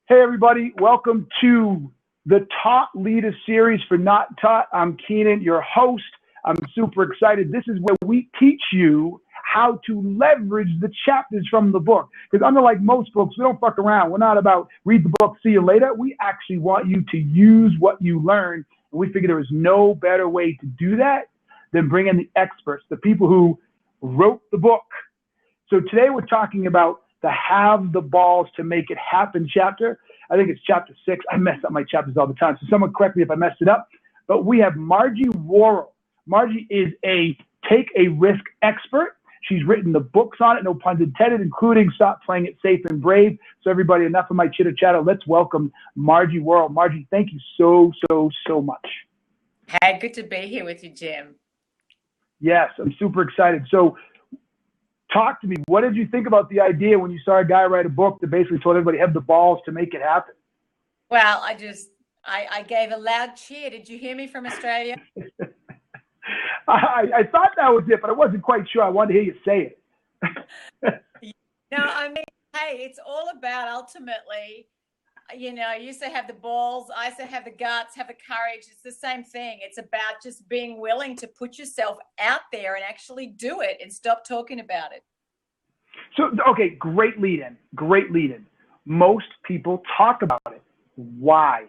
Hey, everybody. Welcome to the Taught Leader series for Not Taught. I'm Keenan, your host. I'm super excited. This is where we teach you how to leverage the chapters from the book. Because unlike most books, we don't fuck around. We're not about read the book, see you later. We actually want you to use what you learn. And we figure there is no better way to do that than bring in the experts, the people who wrote the book. So today we're talking about the Have the Balls to Make It Happen chapter. I think it's chapter 6. I mess up my chapters all the time, so someone correct me if I messed it up. But we have Margie Warrell. Margie is a take a risk expert. She's written the books on it, no pun intended, including Stop Playing It Safe and Brave. So everybody, enough of my chitter-chatter. Let's welcome Margie Warrell. Margie, thank you so much. Hey, good to be here with you, Jim. Yes, I'm super excited. So talk to me. What did you think about the idea when you saw a guy write a book that basically told everybody have the balls to make it happen? Well, I gave a loud cheer. Did you hear me from Australia? I thought that was it, but I wasn't quite sure. I wanted to hear you say it. No, I mean, hey, it's all about ultimately, you used to have the balls. I used to have the guts, have the courage. It's the same thing. It's about just being willing to put yourself out there and actually do it and stop talking about it. So, okay, great lead in. Most people talk about it. Why?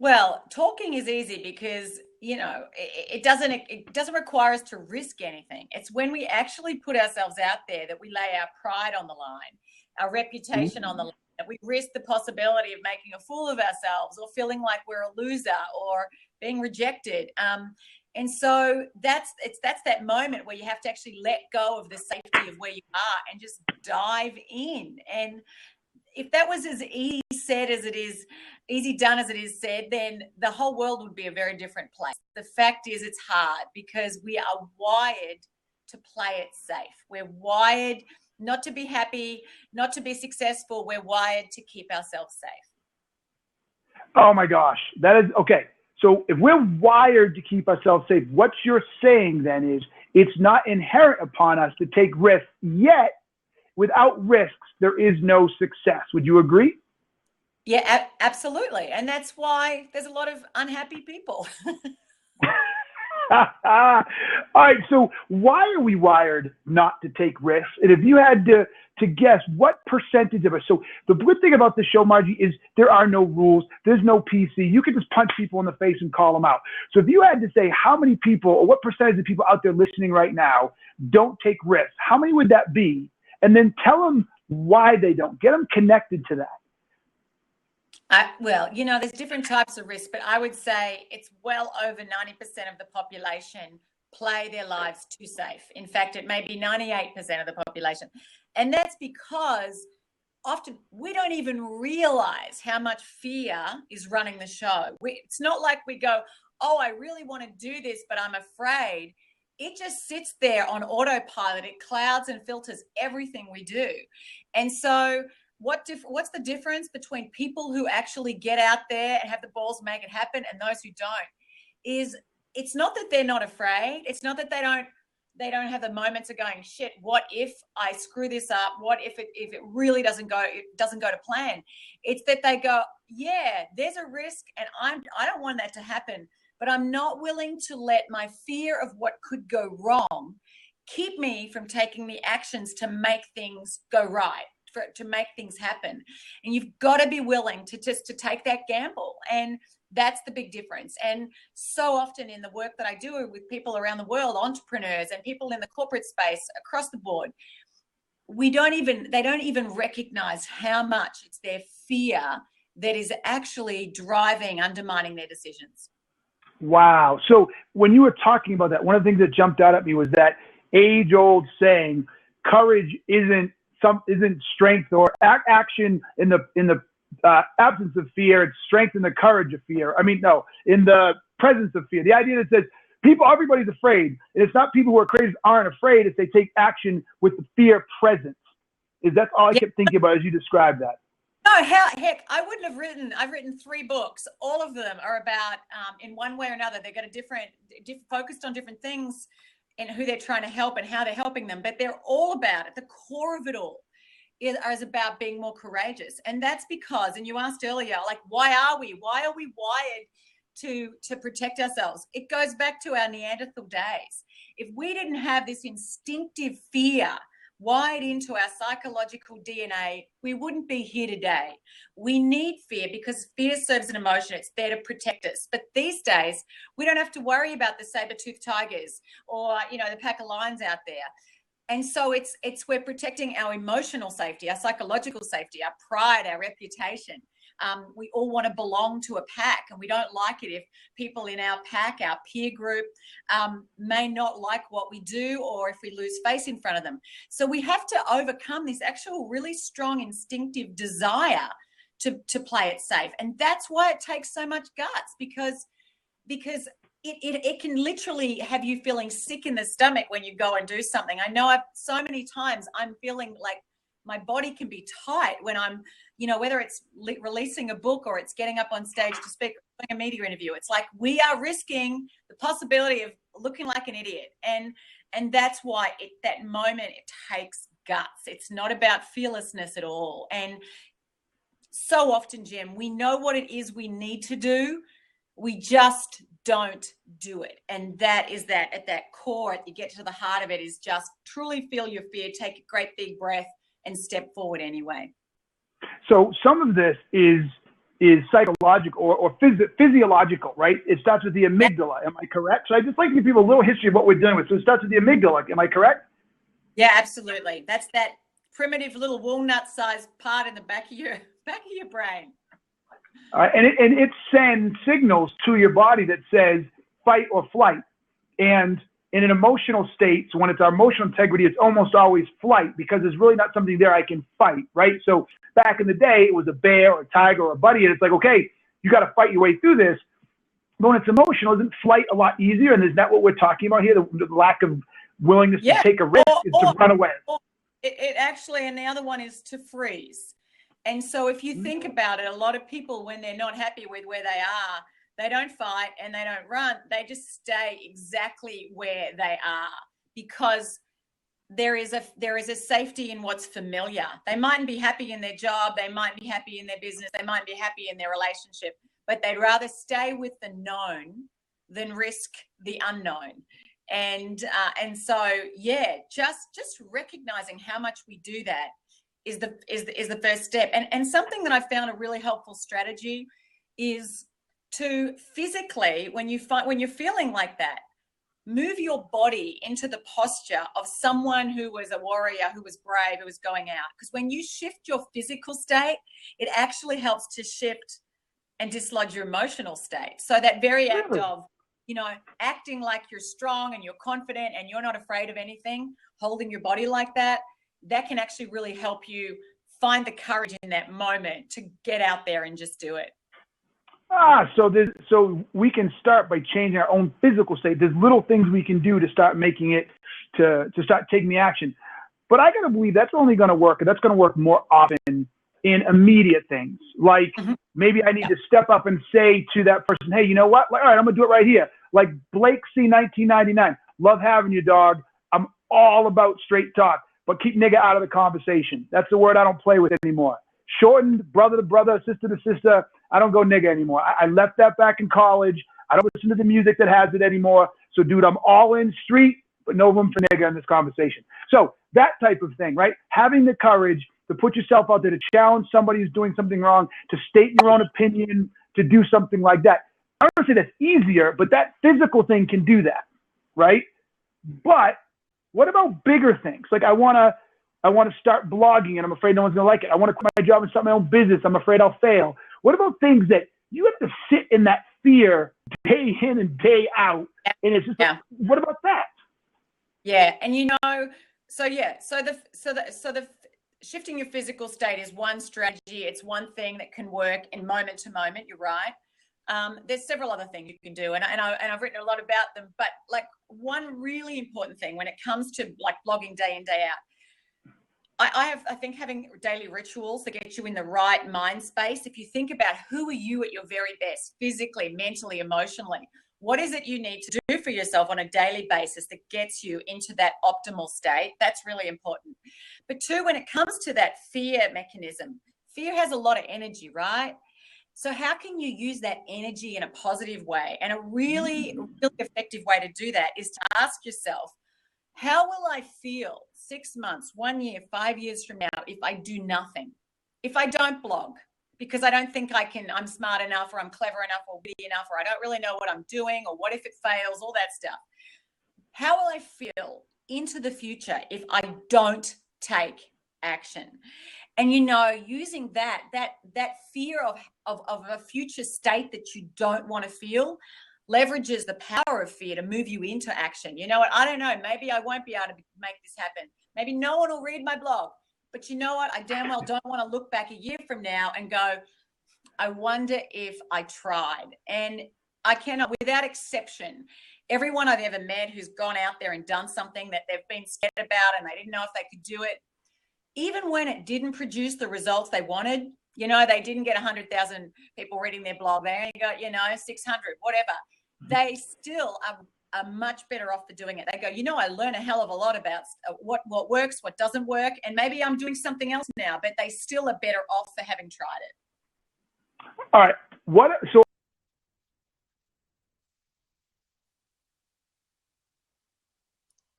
Well, talking is easy because, it doesn't require us to risk anything. It's when we actually put ourselves out there that we lay our pride on the line, our reputation on the line. We risk the possibility of making a fool of ourselves or feeling like we're a loser or being rejected. And so that's that moment where you have to actually let go of the safety of where you are and just dive in. And if that was as easy said as it is, easy done as it is said, then the whole world would be a very different place. The fact is it's hard because we are wired to play it safe. We're wired not to be happy, not to be successful. We're wired to keep ourselves safe. Oh my gosh. That is okay. So if we're wired to keep ourselves safe, what you're saying then is it's not inherent upon us to take risks, yet without risks, there is no success. Would you agree? Yeah, absolutely. And that's why there's a lot of unhappy people. All right, so why are we wired not to take risks? And if you had to guess, what percentage of us? So the good thing about the show, Margie, is there are no rules. There's no PC. You can just punch people in the face and call them out. So if you had to say how many people or what percentage of people out there listening right now don't take risks, how many would that be? And then tell them why they don't. Get them connected to that. Well, there's different types of risk, but I would say it's well over 90% of the population play their lives too safe. In fact, it may be 98% of the population. And that's because often we don't even realize how much fear is running the show. It's not like we go, oh, I really want to do this, but I'm afraid. It just sits there on autopilot. It clouds and filters everything we do. And so what's the difference between people who actually get out there and have the balls make it happen and those who don't? Is it's not that they're not afraid. It's not that they don't have the moments of going, shit, what if I screw this up? What if it really doesn't go to plan? It's that they go, yeah, there's a risk and I don't want that to happen, but I'm not willing to let my fear of what could go wrong keep me from taking the actions to make things go right. To make things happen. And you've got to be willing to take that gamble. And that's the big difference. And so often in the work that I do with people around the world, entrepreneurs and people in the corporate space across the board, they don't even recognize how much it's their fear that is actually undermining their decisions. Wow. So when you were talking about that, one of the things that jumped out at me was that age-old saying, courage isn't strength or action in the absence of fear. It's strength in the courage of fear. In the presence of fear. The idea that says everybody's afraid. And it's not people who are crazy aren't afraid if they take action with the fear present. That's all I kept thinking about as you described that. No, heck, I've written 3 books. All of them are about, in one way or another, they've got focused on different things and who they're trying to help and how they're helping them. But they're all about, at the core of it all, is about being more courageous. And that's because, and you asked earlier, like, why are we wired to protect ourselves? It goes back to our Neanderthal days. If we didn't have this instinctive fear wired into our psychological DNA, we wouldn't be here today. We need fear because fear serves an emotion. It's there to protect us. But these days, we don't have to worry about the saber-toothed tigers or, the pack of lions out there. And so we're protecting our emotional safety, our psychological safety, our pride, our reputation. We all want to belong to a pack, and we don't like it if people in our pack, our peer group, may not like what we do, or if we lose face in front of them. So we have to overcome this actual really strong instinctive desire to play it safe. And that's why it takes so much guts, because it can literally have you feeling sick in the stomach when you go and do something. I know so many times I'm feeling like my body can be tight when I'm, whether it's releasing a book or it's getting up on stage to speak, or doing a media interview. It's like we are risking the possibility of looking like an idiot. And that's why that moment, it takes guts. It's not about fearlessness at all. And so often, Jim, we know what it is we need to do. We just don't do it. And that is that at that core, you get to the heart of it, is just truly feel your fear, take a great big breath and step forward anyway. So some of this is psychological or physiological, right? It starts with the amygdala. Am I correct? So I just like to give people a little history of what we're dealing with. So it starts with the amygdala. Am I correct? Yeah, absolutely. That's that primitive little walnut-sized part in the back of your brain. And it sends signals to your body that says fight or flight. And in an emotional state, so when it's our emotional integrity, it's almost always flight, because there's really not something there I can fight, right? So back in the day, it was a bear or a tiger or a buddy, and it's like, okay, you got to fight your way through this. But when it's emotional, isn't flight a lot easier? And is that what we're talking about here? The lack of willingness to take a risk is to run away. It actually, and the other one is to freeze. And so if you think about it, a lot of people, when they're not happy with where they are, they don't fight and they don't run. They just stay exactly where they are, because there is a safety in what's familiar. They mightn't be happy in their job. They might be happy in their business. They might be happy in their relationship, but they'd rather stay with the known than risk the unknown. And so, yeah, just recognizing how much we do that is the first step. And something that I found a really helpful strategy is to physically, when you're feeling like that, move your body into the posture of someone who was a warrior, who was brave, who was going out. Because when you shift your physical state, it actually helps to shift and dislodge your emotional state. So that very act of, acting like you're strong and you're confident and you're not afraid of anything, holding your body like that can actually really help you find the courage in that moment to get out there and just do it. So we can start by changing our own physical state. There's little things we can do to start making it, to start taking the action. But I got to believe that's only going to work, and that's going to work more often in immediate things. Like maybe I need to step up and say to that person, hey, you know what? Like, all right, I'm going to do it right here. Like Blake C. 1999. Love having you, dog. I'm all about straight talk, but keep nigga out of the conversation. That's the word I don't play with anymore. Shortened brother to brother, sister to sister. I don't go nigga anymore. I left that back in college. I don't listen to the music that has it anymore. So, dude, I'm all in street, but no room for nigga in this conversation. So that type of thing, right? Having the courage to put yourself out there, to challenge somebody who's doing something wrong, to state your own opinion, to do something like that. I don't want to say that's easier, but that physical thing can do that, right? But what about bigger things? Like I want to start blogging and I'm afraid no one's going to like it. I want to quit my job and start my own business. I'm afraid I'll fail. What about things that you have to sit in that fear day in and day out? And it's just, like, what about that? Yeah. And so the shifting your physical state is one strategy. It's one thing that can work in moment to moment. You're right. There's several other things you can do, and I've written a lot about them. But like one really important thing when it comes to like blogging day in, day out, I think having daily rituals that get you in the right mind space. If you think about who are you at your very best, physically, mentally, emotionally, what is it you need to do for yourself on a daily basis that gets you into that optimal state? That's really important. But two, when it comes to that fear mechanism, fear has a lot of energy, right? So how can you use that energy in a positive way? And a really, really effective way to do that is to ask yourself, how will I feel 6 months, 1 year, 5 years from now if I do nothing? If I don't blog, because I don't think I'm smart enough, or I'm clever enough, or witty enough, or I don't really know what I'm doing, or what if it fails, all that stuff. How will I feel into the future if I don't take action? And, using that fear of a future state that you don't want to feel leverages the power of fear to move you into action. You know what? I don't know. Maybe I won't be able to make this happen. Maybe no one will read my blog. But you know what? I damn well don't want to look back a year from now and go, I wonder if I tried. And I cannot, without exception, everyone I've ever met who's gone out there and done something that they've been scared about and they didn't know if they could do it, even when it didn't produce the results they wanted, they didn't get 100,000 people reading their blog. They only got, 600, whatever. They still are much better off for doing it. They go, I learn a hell of a lot about what works, what doesn't work, and maybe I'm doing something else now, but they still are better off for having tried it. All right. So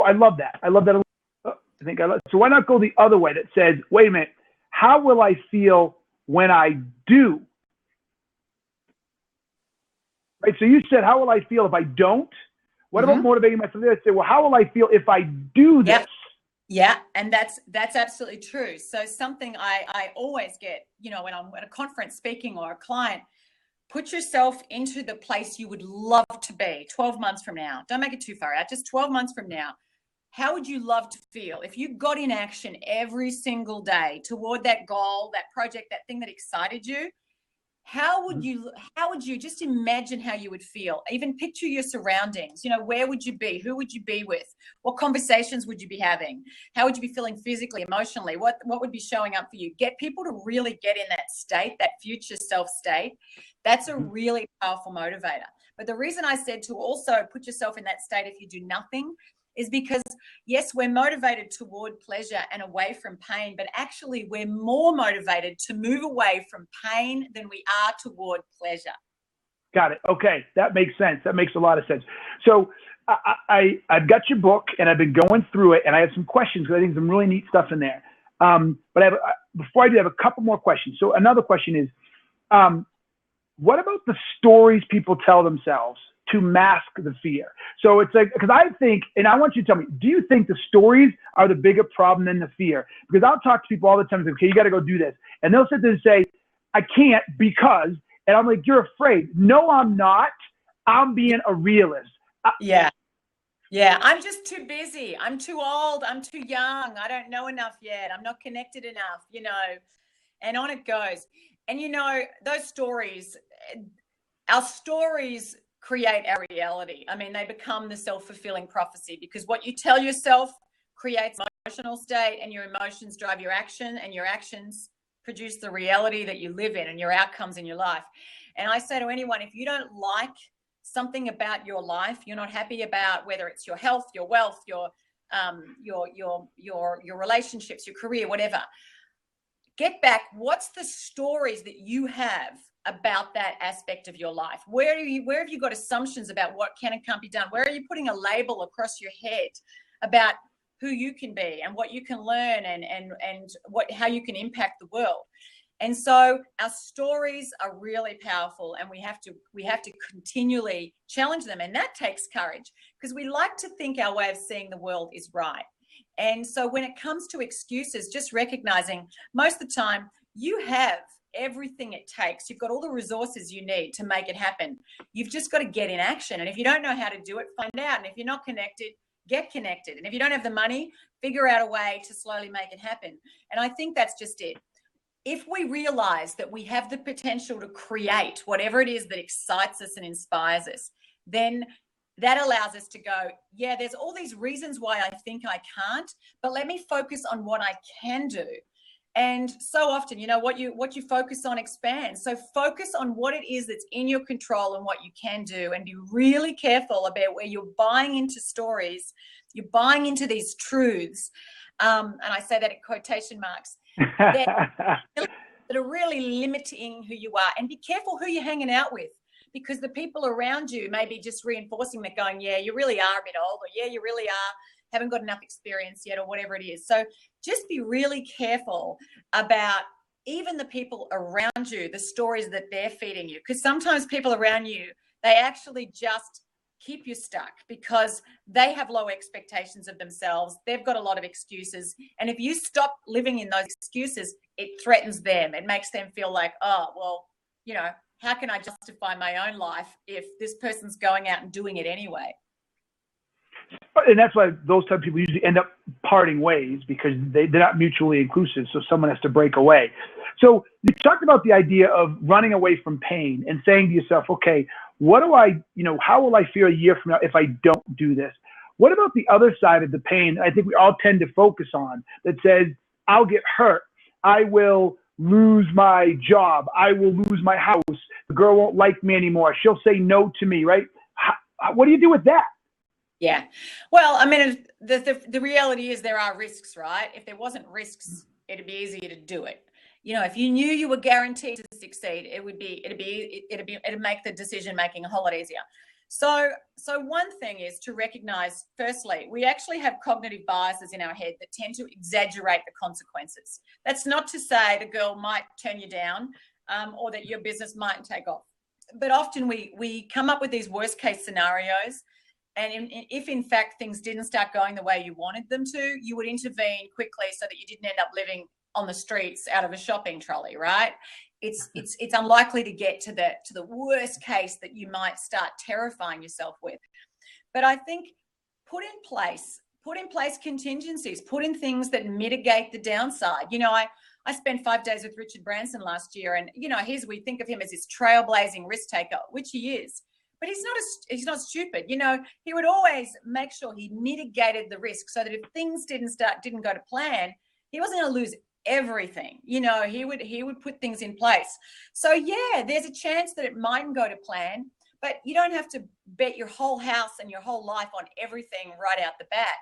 I love that. So why not go the other way that says, wait a minute, how will I feel when I do? Right. So you said, how will I feel if I don't? What about motivating myself? I say, well, how will I feel if I do this? Yeah. And that's absolutely true. So something I always get, when I'm at a conference speaking or a client, put yourself into the place you would love to be 12 months from now. Don't make it too far out, just 12 months from now. How would you love to feel if you got in action every single day toward that goal, that project, that thing that excited you? How would you just imagine how you would feel? Even picture your surroundings. Where would you be? Who would you be with? What conversations would you be having? How would you be feeling physically, emotionally? What would be showing up for you? Get people to really get in that state, that future self state. That's a really powerful motivator. But the reason I said to also put yourself in that state if you do nothing is because, yes, we're motivated toward pleasure and away from pain, but actually we're more motivated to move away from pain than we are toward pleasure. Got it. Okay. That makes sense. That makes a lot of sense. So I've got your book and I've been going through it, and I have some questions because I think some really neat stuff in there. But before I do, I have a couple more questions. So another question is, what about the stories people tell themselves to mask the fear? So it's like, because I think, and I want you to tell me, do you think the stories are the bigger problem than the fear? Because I'll talk to people all the time and say, okay, you got to go do this. And they'll sit there and say, I can't because, and I'm like, you're afraid. No, I'm not. I'm being a realist. Yeah. I'm just too busy. I'm too old. I'm too young. I don't know enough yet. I'm not connected enough, and on it goes. And, those stories, our stories create our reality. I mean, they become the self-fulfilling prophecy, because what you tell yourself creates emotional state, and your emotions drive your action, and your actions produce the reality that you live in and your outcomes in your life. And I say to anyone, if you don't like something about your life, you're not happy about, whether it's your health, your wealth, your relationships, your career, whatever, get back. What's the stories that you have about that aspect of your life? Where have you got assumptions about what can and can't be done? Where are you putting a label across your head about who you can be and what you can learn and how you can impact the world? And so our stories are really powerful, and we have to continually challenge them, and that takes courage, because we like to think our way of seeing the world is right. And so when it comes to excuses, just recognizing most of the time you have everything it takes. You've got all the resources you need to make it happen. You've just got to get in action. And if you don't know how to do it, find out. And if you're not connected, get connected. And if you don't have the money, figure out a way to slowly make it happen. And I think that's just it. If we realize that we have the potential to create whatever it is that excites us and inspires us, then that allows us to go, yeah, there's all these reasons why I think I can't, but let me focus on what I can do. And so often, what you focus on expands. So focus on what it is that's in your control and what you can do, and be really careful about where you're buying into stories, you're buying into these truths and I say that in quotation marks, that are really limiting who you are. And be careful who you're hanging out with, because the people around you may be just reinforcing that, going, yeah, you really are a bit old, or yeah, you really are, haven't got enough experience yet, or whatever it is. So just be really careful about even the people around you, the stories that they're feeding you, because sometimes people around you, they actually just keep you stuck because they have low expectations of themselves. They've got a lot of excuses. And if you stop living in those excuses, it threatens them. It makes them feel like, oh, well, you know, how can I justify my own life if this person's going out and doing it anyway? And that's why those type of people usually end up parting ways, because they're not mutually inclusive. So someone has to break away. So you talked about the idea of running away from pain and saying to yourself, okay, what do I, how will I feel a year from now if I don't do this? What about the other side of the pain I think we all tend to focus on, that says, I'll get hurt, I will lose my job, I will lose my house, the girl won't like me anymore, she'll say no to me, right? What do you do with that? Yeah. Well, I mean, the reality is there are risks, right? If there wasn't risks, it'd be easier to do it. If you knew you were guaranteed to succeed, it'd make the decision making a whole lot easier. So one thing is to recognize, firstly, we actually have cognitive biases in our head that tend to exaggerate the consequences. That's not to say the girl might turn you down, or that your business mightn't take off. But often we come up with these worst case scenarios. And if in fact things didn't start going the way you wanted them to, you would intervene quickly so that you didn't end up living on the streets out of a shopping trolley, right? It's unlikely to get to the worst case that you might start terrifying yourself with. But I think put in place contingencies, put in things that mitigate the downside. I spent 5 days with Richard Branson last year, and we think of him as this trailblazing risk taker, which he is. But he's not stupid. He would always make sure he mitigated the risk so that if things didn't go to plan, he wasn't going to lose everything. He would put things in place. So yeah, there's a chance that it mightn't go to plan, but you don't have to bet your whole house and your whole life on everything right out the bat.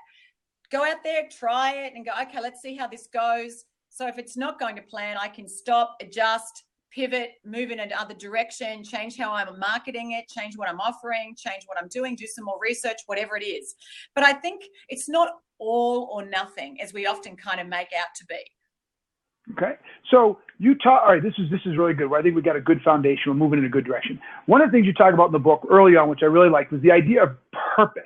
Go out there, try it, and go, okay, let's see how this goes. So if it's not going to plan, I can stop, adjust, pivot, move in another direction, change how I'm marketing it, change what I'm offering, change what I'm doing, do some more research, whatever it is. But I think it's not all or nothing, as we often kind of make out to be. Okay. So all right, this is really good. I think we got a good foundation. We're moving in a good direction. One of the things you talk about in the book early on, which I really liked, was the idea of purpose,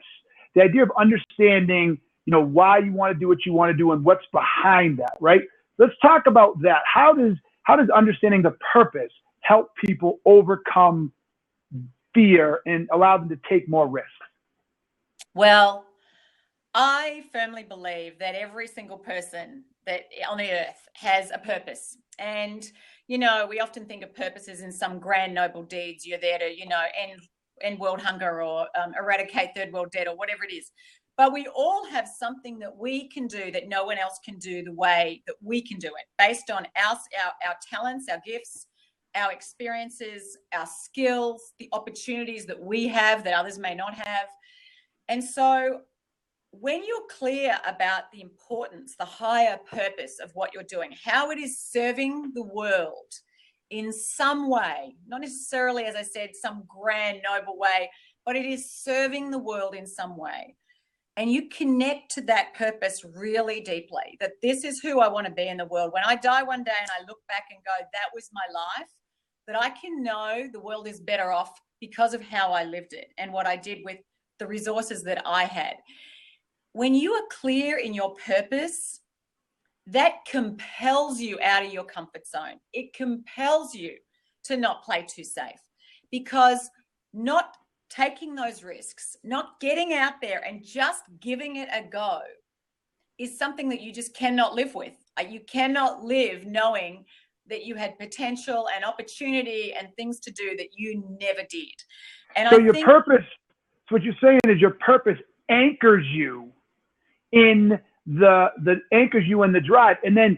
the idea of understanding, why you want to do what you want to do and what's behind that, right? Let's talk about that. How does understanding the purpose help people overcome fear and allow them to take more risks? Well, I firmly believe that every single person that on the earth has a purpose. And, we often think of purposes in some grand noble deeds. You're there to, end world hunger or eradicate third world debt or whatever it is. But we all have something that we can do that no one else can do the way that we can do it, based on our talents, our gifts, our experiences, our skills, the opportunities that we have that others may not have. And so when you're clear about the importance, the higher purpose of what you're doing, how it is serving the world in some way, not necessarily, as I said, some grand noble way, but it is serving the world in some way. And you connect to that purpose really deeply, that this is who I want to be in the world. When I die one day and I look back and go, that was my life, that I can know the world is better off because of how I lived it and what I did with the resources that I had. When you are clear in your purpose, that compels you out of your comfort zone. It compels you to not play too safe, because not taking those risks, not getting out there and just giving it a go is something that you just cannot live with. You cannot live knowing that you had potential and opportunity and things to do that you never did. And so your purpose, so what you're saying is your purpose anchors you in the drive, and then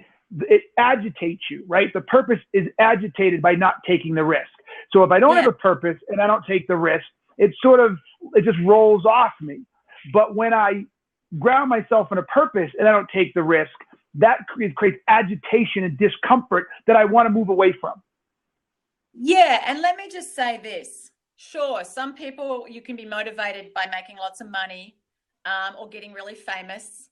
it agitates you, right? The purpose is agitated by not taking the risk. So if I don't have a purpose and I don't take the risk, it just rolls off me. But when I ground myself in a purpose and I don't take the risk, that creates agitation and discomfort that I want to move away from. Yeah. And let me just say this. Sure, some people, you can be motivated by making lots of money or getting really famous.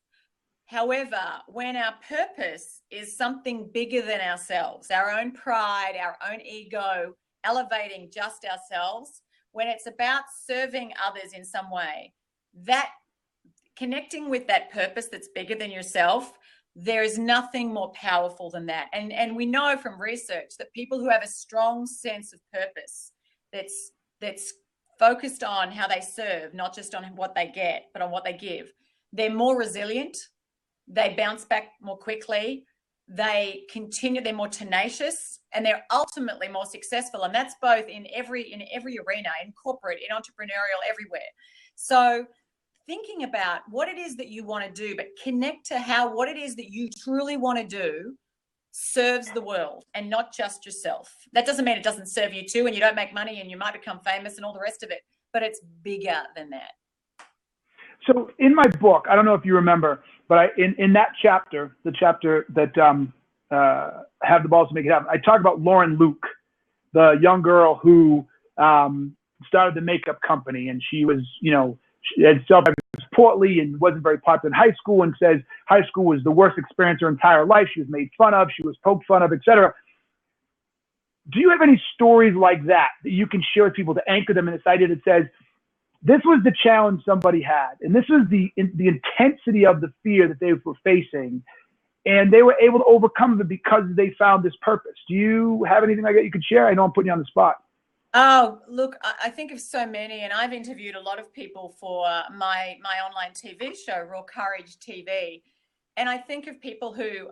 However, when our purpose is something bigger than ourselves, our own pride, our own ego, elevating just ourselves, when it's about serving others in some way, that connecting with that purpose that's bigger than yourself, there is nothing more powerful than that. And we know from research that people who have a strong sense of purpose that's focused on how they serve, not just on what they get, but on what they give, they're more resilient. They bounce back more quickly. They continue. They're more tenacious, and they're ultimately more successful. And that's both in every arena, in corporate, in entrepreneurial, everywhere. So thinking about what it is that you want to do, but connect to how what it is that you truly want to do serves the world and not just yourself. That doesn't mean it doesn't serve you too, and you don't make money and you might become famous and all the rest of it, but it's bigger than that. So in my book, I don't know if you remember, but in that chapter, the chapter that Have the Balls to Make It Happen, I talk about Lauren Luke, the young girl who started the makeup company, and she was, she had portly and wasn't very popular in high school, and says high school was the worst experience of her entire life. She was made fun of, she was poked fun of, etc. Do you have any stories like that you can share with people to anchor them in this idea that says, this was the challenge somebody had, and this was the intensity of the fear that they were facing, and they were able to overcome it because they found this purpose? Do you have anything like that you could share? I know I'm putting you on the spot. Oh, look, I think of so many, and I've interviewed a lot of people for my online TV show, Raw Courage TV. And I think of people who,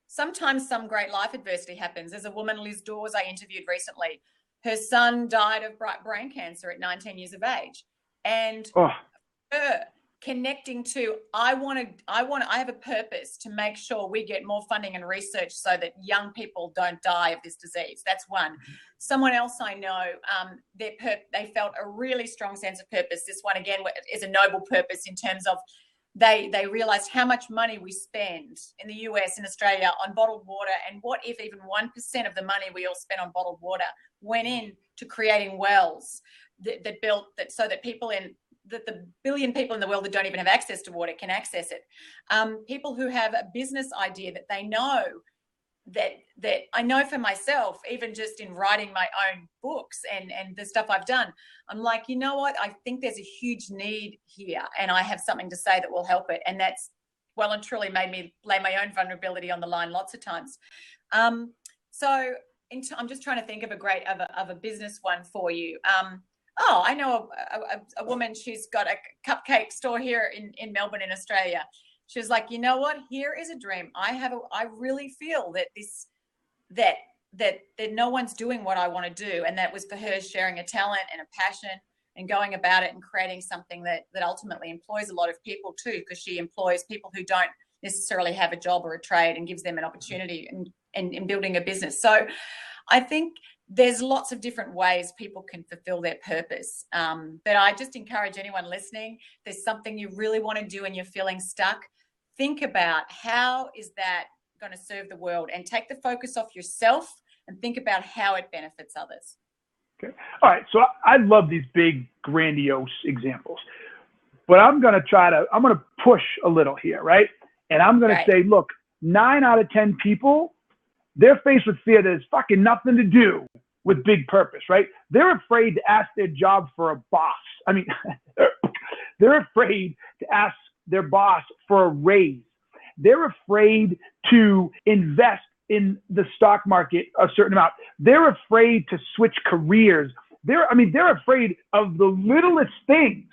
sometimes some great life adversity happens. There's a woman, Liz Dawes, I interviewed recently. Her son died of brain cancer at 19 years of age. And her connecting to, I have a purpose to make sure we get more funding and research so that young people don't die of this disease. That's one. Someone else I know, they felt a really strong sense of purpose. This one, again, is a noble purpose in terms of they realized how much money we spend in the US and Australia on bottled water, and what if even 1% of the money we all spend on bottled water went in to creating wells that built that so that the billion people in the world that don't even have access to water can access it. People who have a business idea that they know, that I know for myself, even just in writing my own books and the stuff I've done, I'm like, you know what? I think there's a huge need here, and I have something to say that will help it. And that's well and truly made me lay my own vulnerability on the line lots of times. So I'm just trying to think of a business one for you. I know a woman, she's got a cupcake store here in Melbourne, in Australia. She was like, you know what? Here is a dream. I really feel that no one's doing what I want to do. And that was for her, sharing a talent and a passion and going about it and creating something that ultimately employs a lot of people too, because she employs people who don't necessarily have a job or a trade and gives them an opportunity in building a business. So I think there's lots of different ways people can fulfill their purpose. But I just encourage anyone listening, if there's something you really want to do and you're feeling stuck, think about how is that going to serve the world, and take the focus off yourself and think about how it benefits others. Okay. All right. So I love these big, grandiose examples, but I'm going to push a little here, right? And I'm going to say, look, 9 out of 10 people, they're faced with fear that has fucking nothing to do with big purpose, right? They're afraid to ask their job for a boss. I mean, they're afraid to ask their boss for a raise. They're afraid to invest in the stock market a certain amount. They're afraid to switch careers. They're afraid of the littlest things,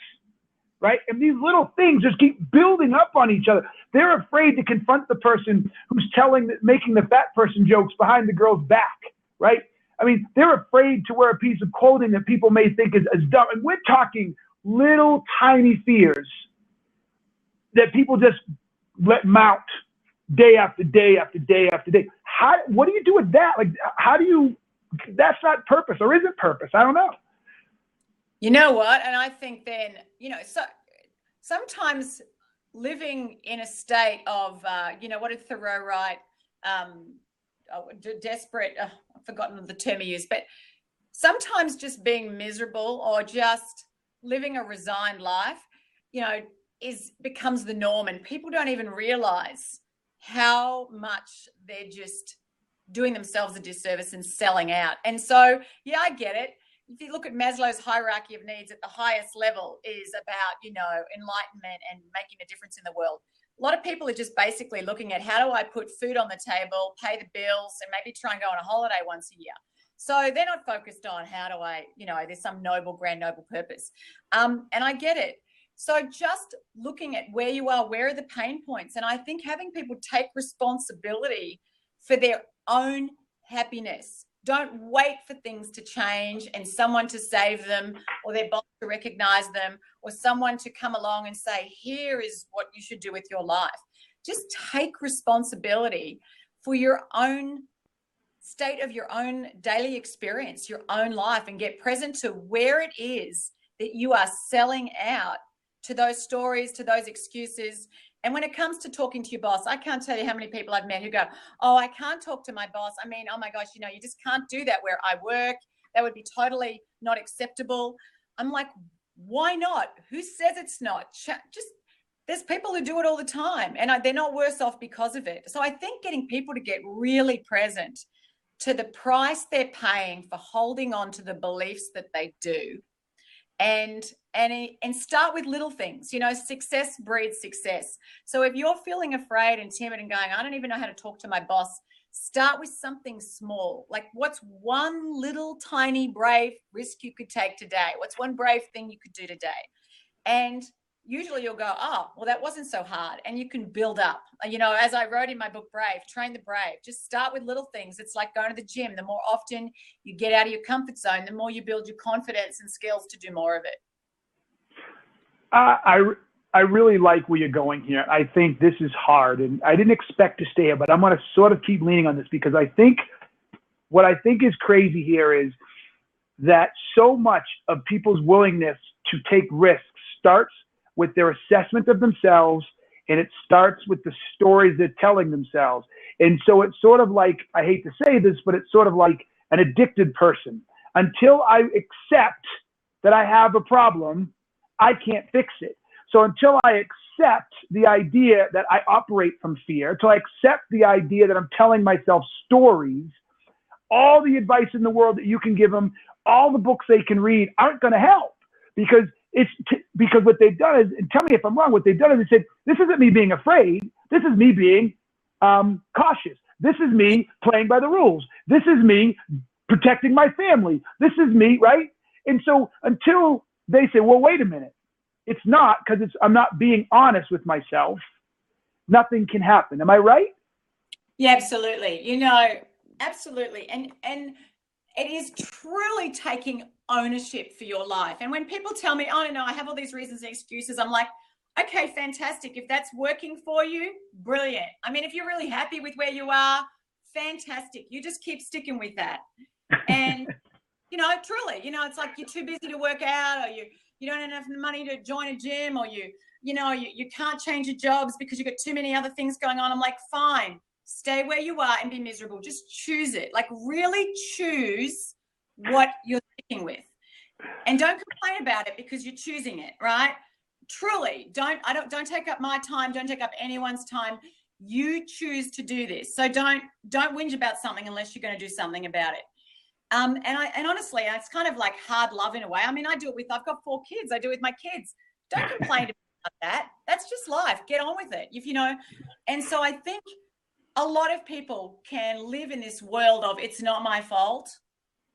right? And these little things just keep building up on each other. They're afraid to confront the person who's making the fat person jokes behind the girl's back, right? I mean, they're afraid to wear a piece of clothing that people may think is dumb. And we're talking little tiny fears that people just let mount day after day after day after day. What do you do with that? Like, that's not purpose, or is it purpose? I don't know. You know what? And I think then, so sometimes living in a state of, what did Thoreau write? Desperate, I've forgotten the term he used, but sometimes just being miserable or just living a resigned life, becomes the norm, and people don't even realize how much they're just doing themselves a disservice and selling out. And so, yeah, I get it. If you look at Maslow's hierarchy of needs, at the highest level is about, enlightenment and making a difference in the world. A lot of people are just basically looking at, how do I put food on the table, pay the bills, and maybe try and go on a holiday once a year. So they're not focused on how do I, there's some grand noble purpose. And I get it. So just looking at where you are, where are the pain points? And I think having people take responsibility for their own happiness. Don't wait for things to change and someone to save them, or their boss to recognize them, or someone to come along and say, here is what you should do with your life. Just take responsibility for your own state of your own daily experience, your own life, and get present to where it is that you are selling out to those stories, to those excuses. And when it comes to talking to your boss, I can't tell you how many people I've met who go, oh, I can't talk to my boss. I mean, oh my gosh, you just can't do that where I work. That would be totally not acceptable. I'm like, why not? Who says it's not? There's people who do it all the time, and they're not worse off because of it. So I think getting people to get really present to the price they're paying for holding on to the beliefs that they do, and start with little things. Success breeds success. So if you're feeling afraid and timid and going, I don't even know how to talk to my boss, start with something small. Like, what's one little tiny brave risk you could take today? What's one brave thing you could do today? And usually you'll go, oh, well, that wasn't so hard. And you can build up. As I wrote in my book, Brave, Train the Brave. Just start with little things. It's like going to the gym. The more often you get out of your comfort zone, the more you build your confidence and skills to do more of it. I really like where you're going here. I think this is hard, and I didn't expect to stay here, but I'm going to sort of keep leaning on this, because what I think is crazy here is that so much of people's willingness to take risks starts with their assessment of themselves, and it starts with the stories they're telling themselves. And so it's sort of like, I hate to say this, but it's sort of like an addicted person. Until I accept that I have a problem, I can't fix it. So until I accept the idea that I operate from fear, until I accept the idea that I'm telling myself stories, all the advice in the world that you can give them, all the books they can read aren't going to help, because because what they've done is, and tell me if I'm wrong, what they've done is they said, this isn't me being afraid. This is me being cautious. This is me playing by the rules. This is me protecting my family. This is me, right? And so until they say, well, wait a minute, it's not, because I'm not being honest with myself, nothing can happen. Am I right? Yeah, absolutely. Absolutely. And it is truly taking ownership for your life. And when people tell me, oh, no, I have all these reasons and excuses, I'm like, okay, fantastic. If that's working for you, brilliant. I mean, if you're really happy with where you are, fantastic. You just keep sticking with that. And, truly, it's like you're too busy to work out, or you don't have enough money to join a gym, or you can't change your jobs because you've got too many other things going on. I'm like, fine, stay where you are and be miserable. Just choose it. Like, really choose what you're sticking with, and don't complain about it because you're choosing it, right? Truly, don't take up my time. Don't take up anyone's time. You choose to do this. So don't whinge about something unless you're going to do something about it. And honestly, it's kind of like hard love in a way. I mean, I've got 4 kids. I do it with my kids. Don't complain about that. That's just life. Get on with it. And so I think a lot of people can live in this world of, it's not my fault.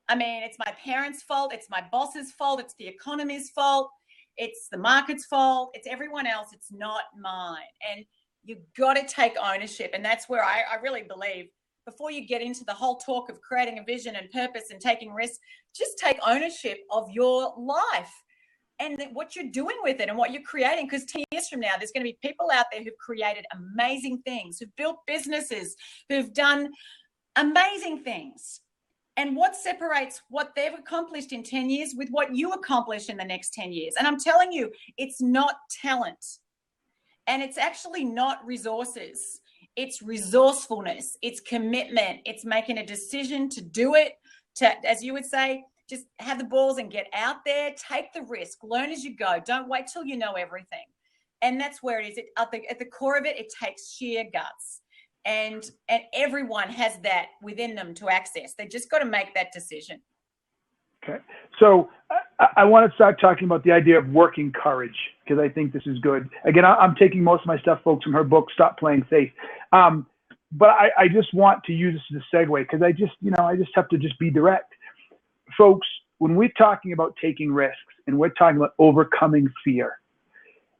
I mean, it's my parents' fault. It's my boss's fault. It's the economy's fault. It's the market's fault. It's everyone else. It's not mine. And you've got to take ownership. And that's where I really believe, before you get into the whole talk of creating a vision and purpose and taking risks, just take ownership of your life and what you're doing with it and what you're creating. Because 10 years from now, there's going to be people out there who've created amazing things, who've built businesses, who've done amazing things. And what separates what they've accomplished in 10 years with what you accomplish in the next 10 years? And I'm telling you, it's not talent. And it's actually not resources. It's resourcefulness. It's commitment. It's making a decision to do it, to, as you would say, just have the balls and get out there, take the risk, learn as you go. Don't wait till you know everything. And that's where it is. At the core of it, it takes sheer guts. And everyone has that within them to access. They just got to make that decision. Okay. So I want to start talking about the idea of working courage, because I think this is good. Again, I'm taking most of my stuff, folks, from her book, Stop Playing Safe. But I just want to use this as a segue, because I just have to just be direct. Folks, when we're talking about taking risks and we're talking about overcoming fear,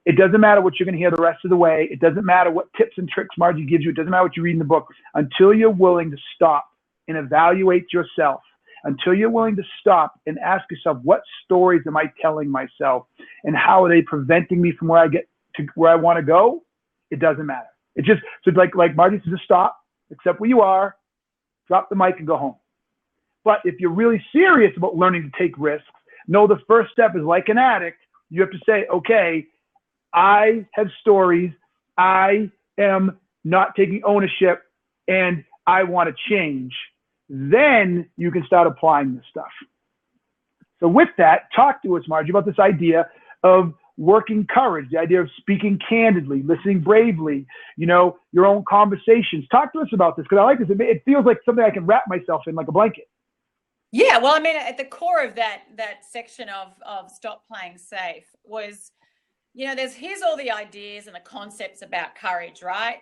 it doesn't matter what you're going to hear the rest of the way. It doesn't matter what tips and tricks Margie gives you. It doesn't matter what you read in the book. Until you're willing to stop and evaluate yourself, until you're willing to stop and ask yourself, what stories am I telling myself and how are they preventing me from where I get to where I want to go? It doesn't matter. It just, so like Margie says, just stop, accept where you are, drop the mic and go home. But if you're really serious about learning to take risks, know the first step is like an addict. You have to say, okay, I have stories. I am not taking ownership and I want to change. Then you can start applying this stuff. So with that, talk to us, Margie, about this idea of working courage, the idea of speaking candidly, listening bravely, your own conversations. Talk to us about this, because I like this. It feels like something I can wrap myself in like a blanket. Yeah, well, I mean, at the core of that section of Stop Playing Safe was, here's all the ideas and the concepts about courage, right?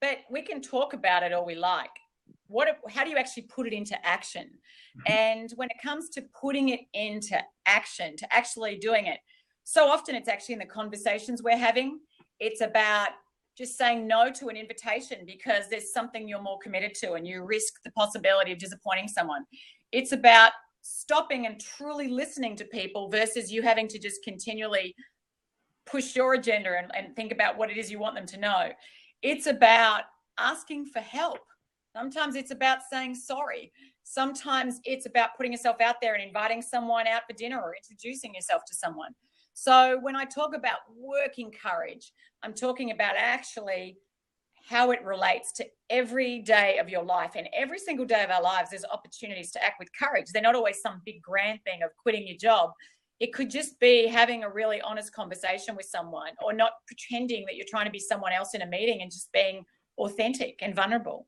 But we can talk about it all we like. How do you actually put it into action? And when it comes to putting it into action, to actually doing it, so often it's actually in the conversations we're having. It's about just saying no to an invitation because there's something you're more committed to and you risk the possibility of disappointing someone. It's about stopping and truly listening to people versus you having to just continually push your agenda and think about what it is you want them to know. It's about asking for help. Sometimes it's about saying sorry. Sometimes it's about putting yourself out there and inviting someone out for dinner or introducing yourself to someone. So when I talk about working courage, I'm talking about actually how it relates to every day of your life. And every single day of our lives, there's opportunities to act with courage. They're not always some big grand thing of quitting your job. It could just be having a really honest conversation with someone, or not pretending that you're trying to be someone else in a meeting and just being authentic and vulnerable.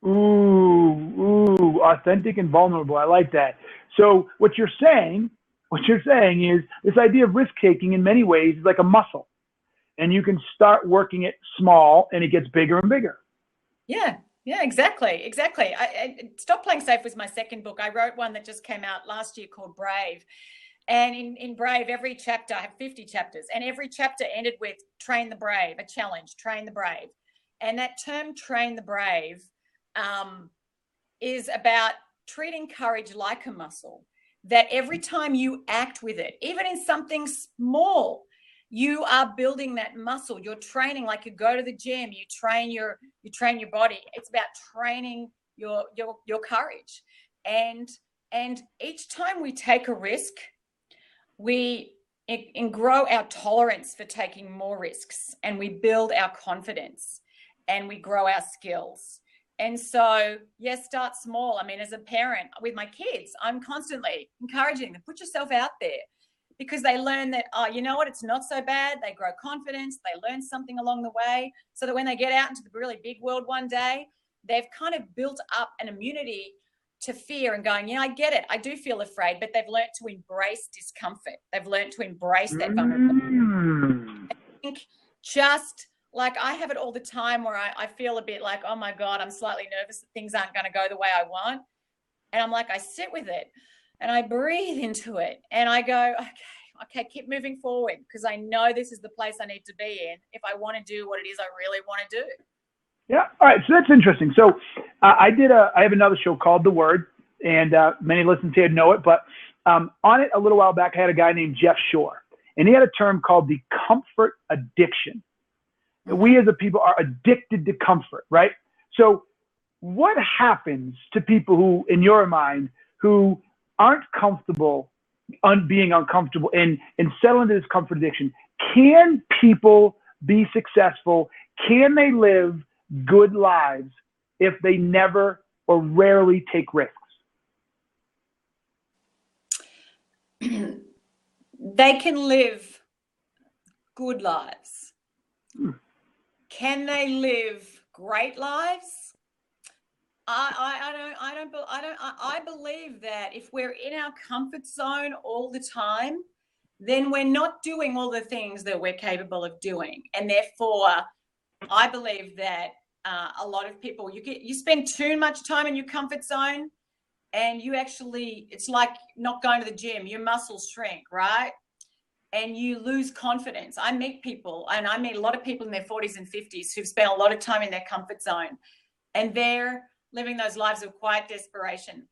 Ooh, authentic and vulnerable. I like that. So what you're saying is this idea of risk taking in many ways is like a muscle, and you can start working it small and it gets bigger and bigger. Yeah, exactly. Stop Playing Safe was my second book. I wrote one that just came out last year called Brave. And in Brave, every chapter, I have 50 chapters, and every chapter ended with train the brave, a challenge, train the brave. And that term train the brave is about treating courage like a muscle, that every time you act with it, even in something small, you are building that muscle. You're training, like you go to the gym, you train your body. It's about training your courage. And each time we take a risk, we grow our tolerance for taking more risks, and we build our confidence and we grow our skills. And so, yes, start small. I mean, as a parent with my kids, I'm constantly encouraging them, put yourself out there, because they learn that, it's not so bad. They grow confidence. They learn something along the way, so that when they get out into the really big world one day, they've kind of built up an immunity to fear and going, I get it. I do feel afraid, but they've learned to embrace discomfort. They've learned to embrace that vulnerability. I think just like I have it all the time where I feel a bit like, oh my God, I'm slightly nervous that things aren't going to go the way I want. And I'm like, I sit with it and I breathe into it and I go, okay, keep moving forward, because I know this is the place I need to be in if I want to do what it is I really want to do. Yeah. All right. So that's interesting. So I have another show called The Word, and many listeners here know it, but on it a little while back, I had a guy named Jeff Shore, and he had a term called the comfort addiction. We as a people are addicted to comfort, right? So what happens to people who, in your mind, who aren't comfortable being uncomfortable and settle into this comfort addiction? Can people be successful? Can they live good lives if they never or rarely take risks? They can live good lives. Can they live great lives? I believe that if we're in our comfort zone all the time, then we're not doing all the things that we're capable of doing. And therefore, I believe that a lot of people, you spend too much time in your comfort zone, and you actually, it's like not going to the gym, your muscles shrink, right? And you lose confidence. I meet people, and I meet a lot of people in their 40s and 50s who've spent a lot of time in their comfort zone, and they're living those lives of quiet desperation.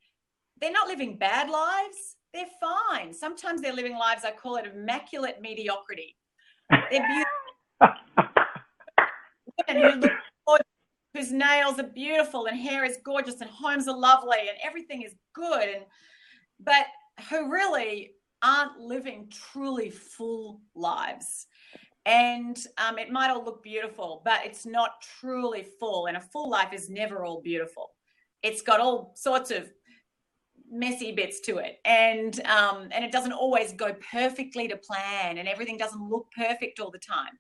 They're not living bad lives. They're fine. Sometimes they're living lives, I call it immaculate mediocrity. They're beautiful. Women who look gorgeous, whose nails are beautiful and hair is gorgeous and homes are lovely and everything is good, but who really aren't living truly full lives. And it might all look beautiful, but it's not truly full. And a full life is never all beautiful. It's got all sorts of messy bits to it, and it doesn't always go perfectly to plan, and everything doesn't look perfect all the time.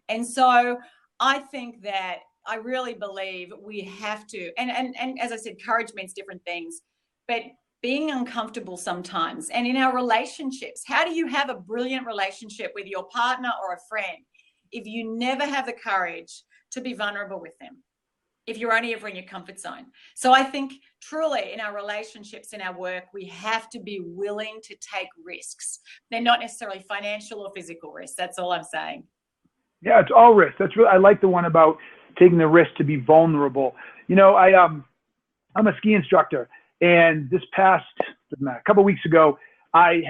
And so I think that I really believe we have to, and as I said, courage means different things, but being uncomfortable sometimes. And in our relationships, how do you have a brilliant relationship with your partner or a friend if you never have the courage to be vulnerable with them, if you're only ever in your comfort zone? So I think truly in our relationships, in our work, we have to be willing to take risks. They're not necessarily financial or physical risks. That's all I'm saying. Yeah, it's all risk. That's really, I like the one about taking the risk to be vulnerable. You know, I'm a ski instructor, and this past a couple of weeks ago, I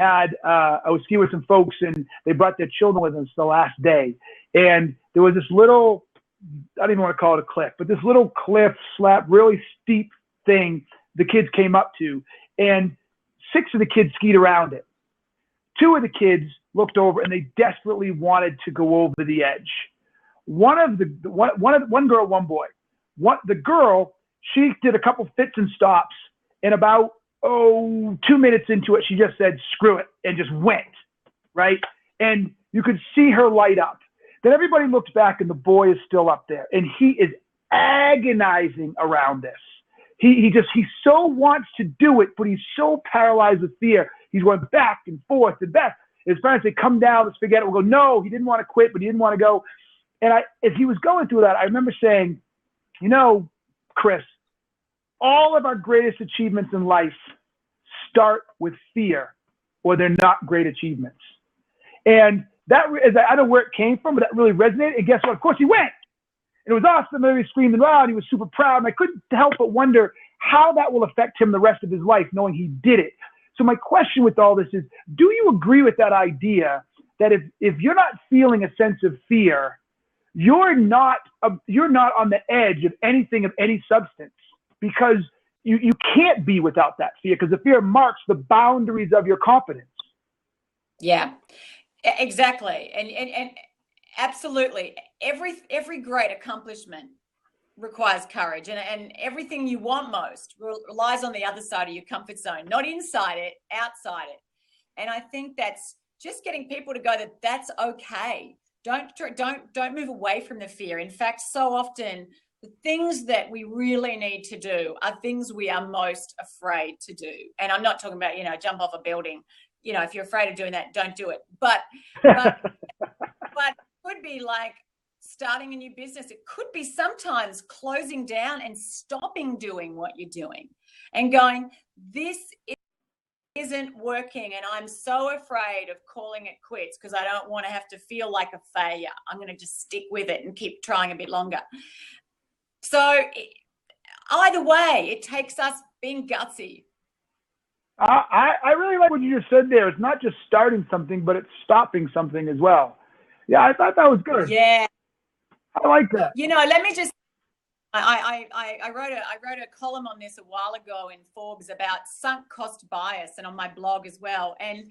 was skiing with some folks, and they brought their children with us the last day. And there was this little, I don't even want to call it a cliff, but this little cliff slab, really steep thing the kids came up to, and 6 of the kids skied around it. 2 of the kids looked over and they desperately wanted to go over the edge. One girl, one boy. The girl, she did a couple fits and stops, and about 2 minutes into it, she just said, screw it, and just went, right? And you could see her light up. Then everybody looked back, and the boy is still up there, and he is agonizing around this. He so wants to do it, but he's so paralyzed with fear. He's going back and forth and back. His parents say, come down, let's forget it. We'll go, no, he didn't want to quit, but he didn't want to go. And as he was going through that, I remember saying, you know, Chris, all of our greatest achievements in life start with fear, or they're not great achievements. And that, I don't know where it came from, but that really resonated. And guess what? Of course, he went. And it was awesome. And he screamed and loud. He was super proud. And I couldn't help but wonder how that will affect him the rest of his life, knowing he did it. So my question with all this is, do you agree with that idea that if you're not feeling a sense of fear, you're not on the edge of anything of any substance, because you can't be without that fear, because the fear marks the boundaries of your confidence. Yeah, exactly. And absolutely. Every great accomplishment requires courage, and everything you want most relies on the other side of your comfort zone, not inside it, outside it. And I think that's just getting people to go that's okay. Don't move away from the fear. In fact, so often the things that we really need to do are things we are most afraid to do. And I'm not talking about, jump off a building. If you're afraid of doing that, don't do it. But it could be like starting a new business. It could be sometimes closing down and stopping doing what you're doing and going, this isn't working, and I'm so afraid of calling it quits because I don't want to have to feel like a failure. I'm going to just stick with it and keep trying a bit longer. So either way, it takes us being gutsy. I really like what you just said there. It's not just starting something, but it's stopping something as well. Yeah, I thought that was good. Yeah, I like that. Let me just. I wrote a column on this a while ago in Forbes about sunk cost bias, and on my blog as well. And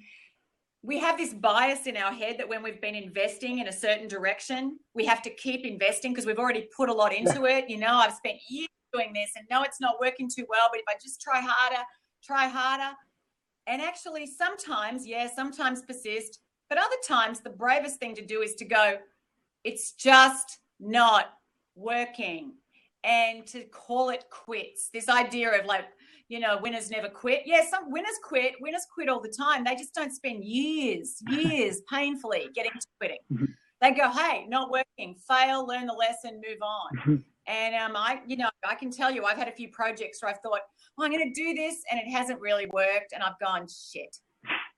we have this bias in our head that when we've been investing in a certain direction, we have to keep investing because we've already put a lot into it. You know, I've spent years doing this and no, it's not working too well, but if I just try harder. And actually sometimes persist, but other times the bravest thing to do is to go, it's just not working, and to call it quits. This idea of like, you know, winners never quit. Yeah, some winners quit. Winners quit all the time. They just don't spend years painfully getting to quitting. Mm-hmm. They go, hey, not working, fail, learn the lesson, move on. Mm-hmm. And I can tell you, I've had a few projects where I've thought, oh, I'm going to do this, and it hasn't really worked, and I've gone, shit,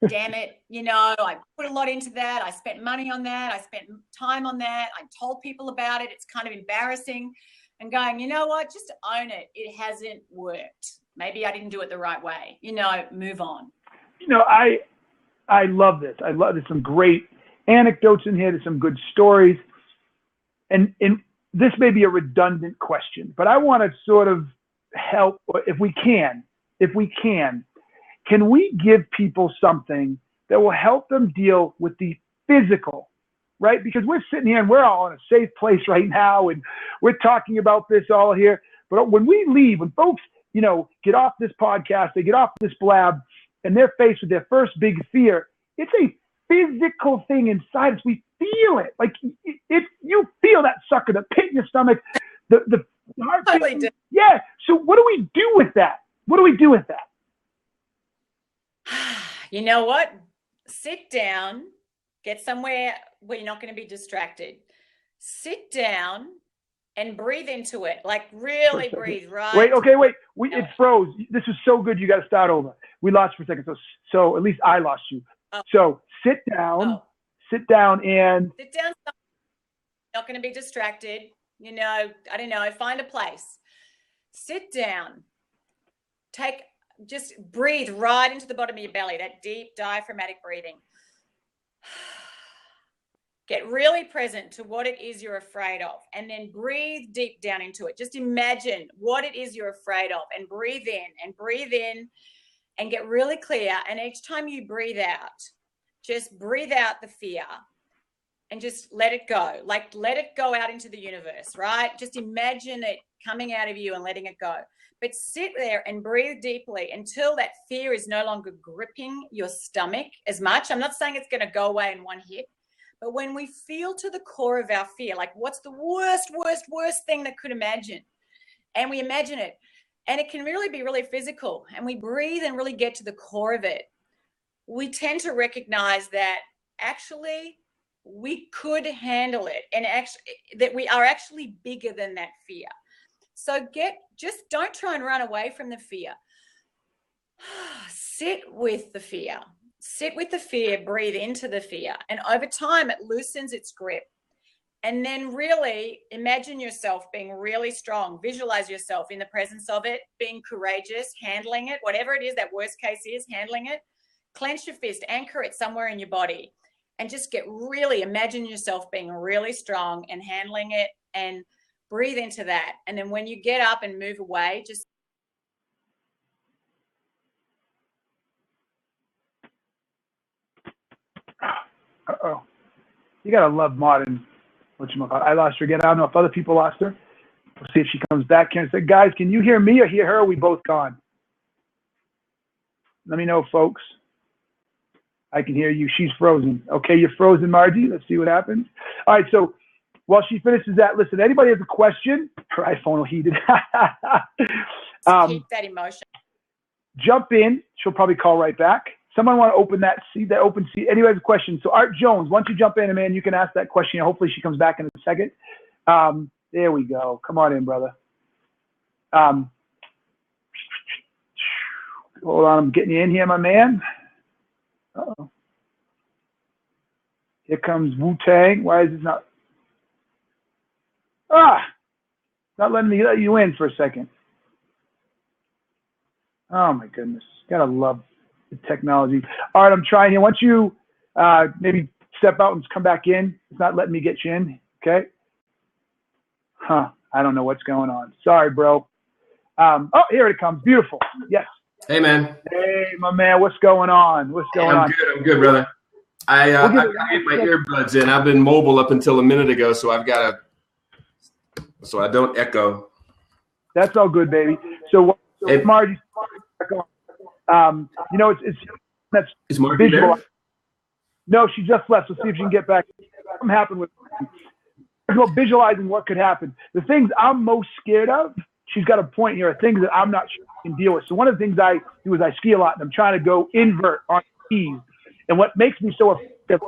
damn it. You know, I put a lot into that. I spent money on that. I spent time on that. I told people about it. It's kind of embarrassing. And going, you know what, just own it. It hasn't worked. Maybe I didn't do it the right way. You know, move on. You know, I love this. There's some great anecdotes in here. There's some good stories. And this may be a redundant question, but I want to sort of help, if we can we give people something that will help them deal with the physical, right? Because we're sitting here and we're all in a safe place right now and we're talking about this all here. But when we leave, when folks, you know, get off this podcast, they get off this blab and they're faced with their first big fear, it's a physical thing inside us. We feel it. Like if you feel that sucker, the pit in your stomach, the heart beating. Yeah. So what do we do with that? You know what? Sit down, get somewhere where you're not going to be distracted. Sit down and breathe into it. Like really breathe, right? Wait. It froze. This is so good. You got to start over. We lost for a second. So at least I lost you. Oh. So sit down and. Sit down. Not going to be distracted. You know, I don't know. Find a place. Sit down. Just breathe right into the bottom of your belly, that deep diaphragmatic breathing. Get really present to what it is you're afraid of, and then breathe deep down into it. Just imagine what it is you're afraid of and breathe in and get really clear. And each time you breathe out, just breathe out the fear and just let it go. Like let it go out into the universe, right? Just imagine it coming out of you and letting it go. But sit there and breathe deeply until that fear is no longer gripping your stomach as much. I'm not saying it's going to go away in one hit, but when we feel to the core of our fear, like what's the worst thing that could imagine? And we imagine it, and it can really be really physical, and we breathe and really get to the core of it. We tend to recognize that actually we could handle it, and actually that we are actually bigger than that fear. So just don't try and run away from the fear. Sit with the fear. Sit with the fear, breathe into the fear. And over time, it loosens its grip. And then really imagine yourself being really strong. Visualize yourself in the presence of it, being courageous, handling it, whatever it is that worst case is, handling it. Clench your fist, anchor it somewhere in your body, and just imagine yourself being really strong and handling it, and breathe into that. And then when you get up and move away, just you gotta love modern. I lost her again. I don't know if other people lost her. We'll see if she comes back here and say, guys, can you hear me or hear her? Or are we both gone? Let me know, folks. I can hear you. She's frozen. Okay, you're frozen, Margie. Let's see what happens. All right, so while she finishes that, listen, anybody has a question? Her iPhone will heat it. Keep that emotion. Jump in. She'll probably call right back. Someone want to open that open seat. Anybody has a question? So Art Jones, once you jump in, and man, you can ask that question. Hopefully she comes back in a second. There we go. Come on in, brother. Hold on, I'm getting you in here, my man. Uh-oh. Here comes Wu-Tang. Why is this not? Not letting me let you in for a second. Oh my goodness. Gotta love the technology. All right, I'm trying here. Once you maybe step out and come back in, it's not letting me get you in. Okay. I don't know what's going on. Sorry, bro. Oh, here it comes. Beautiful. Yes. Hey, man. Hey, my man. What's going on? I'm good, brother. I got my earbuds in. I've been mobile up until a minute ago, so I don't echo. That's all good, baby. So Margie, is Margie there? No, she just left. So see if she can get back. Something happened with visualizing what could happen. The things I'm most scared of, she's got a point here, are things that I'm not sure I can deal with. So one of the things I do is I ski a lot, and I'm trying to go invert on skis. And what makes me so afraid is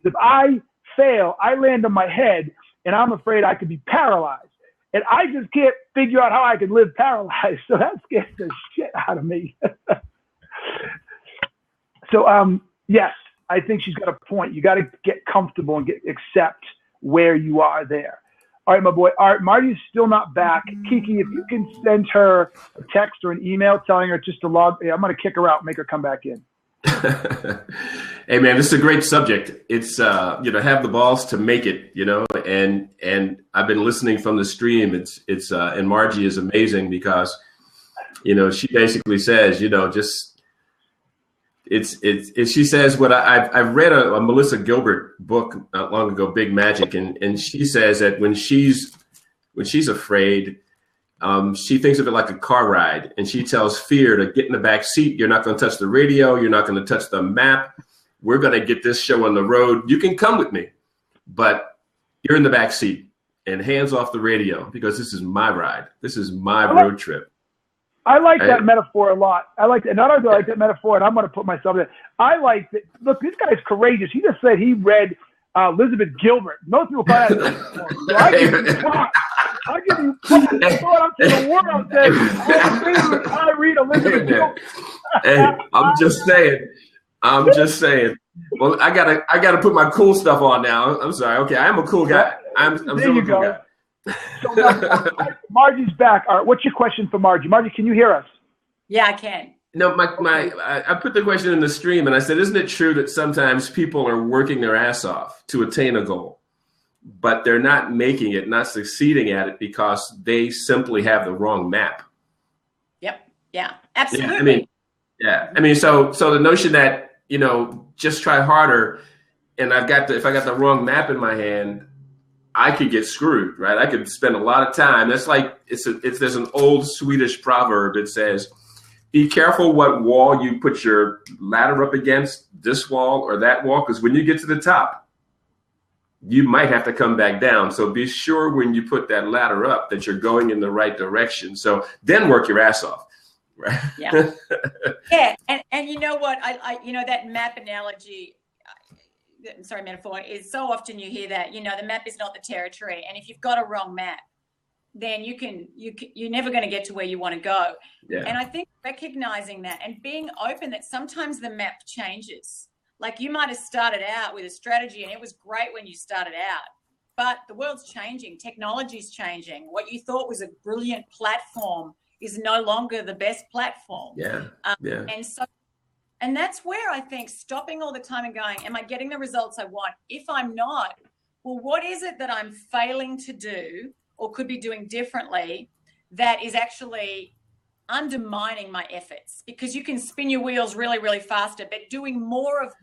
if I fail, I land on my head, and I'm afraid I could be paralyzed. And I just can't figure out how I can live paralyzed. So that scares the shit out of me. So, yes, I think she's got a point. You got to get comfortable and accept where you are there. All right, my boy. All right, Margie's still not back. Kiki, if you can send her a text or an email telling her just to log, I'm going to kick her out and make her come back in. Hey man, this is a great subject. It's have the balls to make it, and I've been listening from the stream. It's and Margie is amazing because she basically says, she says what I've read a Melissa Gilbert book not long ago, Big Magic, and she says that when she's afraid, she thinks of it like a car ride, and she tells fear to get in the back seat. You're not going to touch the radio. You're not going to touch the map. We're going to get this show on the road. You can come with me, but you're in the back seat and hands off the radio because this is my ride. This is my road trip. I like that metaphor a lot. I like that. Not only do I like that metaphor, and I'm going to put myself there. I like that. Look, this guy's courageous. He just said he read Elizabeth Gilbert. Most people find out. So I give you props. I give you props. Going up to the world says, I read Elizabeth Gilbert. Hey, I'm just saying. Well, I gotta put my cool stuff on now. I'm sorry. Okay, I am a cool guy. I'm still a cool guy. So Margie's back. All right, what's your question for Margie? Margie, can you hear us? Yeah, I can. No, I put the question in the stream, and I said, isn't it true that sometimes people are working their ass off to attain a goal, but they're not making it, not succeeding at it because they simply have the wrong map? Yep. Yeah. Absolutely. So the notion that just try harder, and if I got the wrong map in my hand, I could get screwed, right? I could spend a lot of time. That's like there's an old Swedish proverb. It says, "Be careful what wall you put your ladder up against, this wall or that wall, because when you get to the top, you might have to come back down. So be sure when you put that ladder up that you're going in the right direction. So then work your ass off." Right. Yeah. Yeah. And you know what? I that map analogy, metaphor is so often you hear that, the map is not the territory. And if you've got a wrong map, then you're never going to get to where you want to go. Yeah. And I think recognizing that and being open that sometimes the map changes. Like you might have started out with a strategy and it was great when you started out, but the world's changing. Technology's changing. What you thought was a brilliant platform is no longer the best platform. Yeah. And that's where I think stopping all the time and going, am I getting the results I want? If I'm not, well, what is it that I'm failing to do or could be doing differently that is actually undermining my efforts? Because you can spin your wheels really, really faster, but doing more of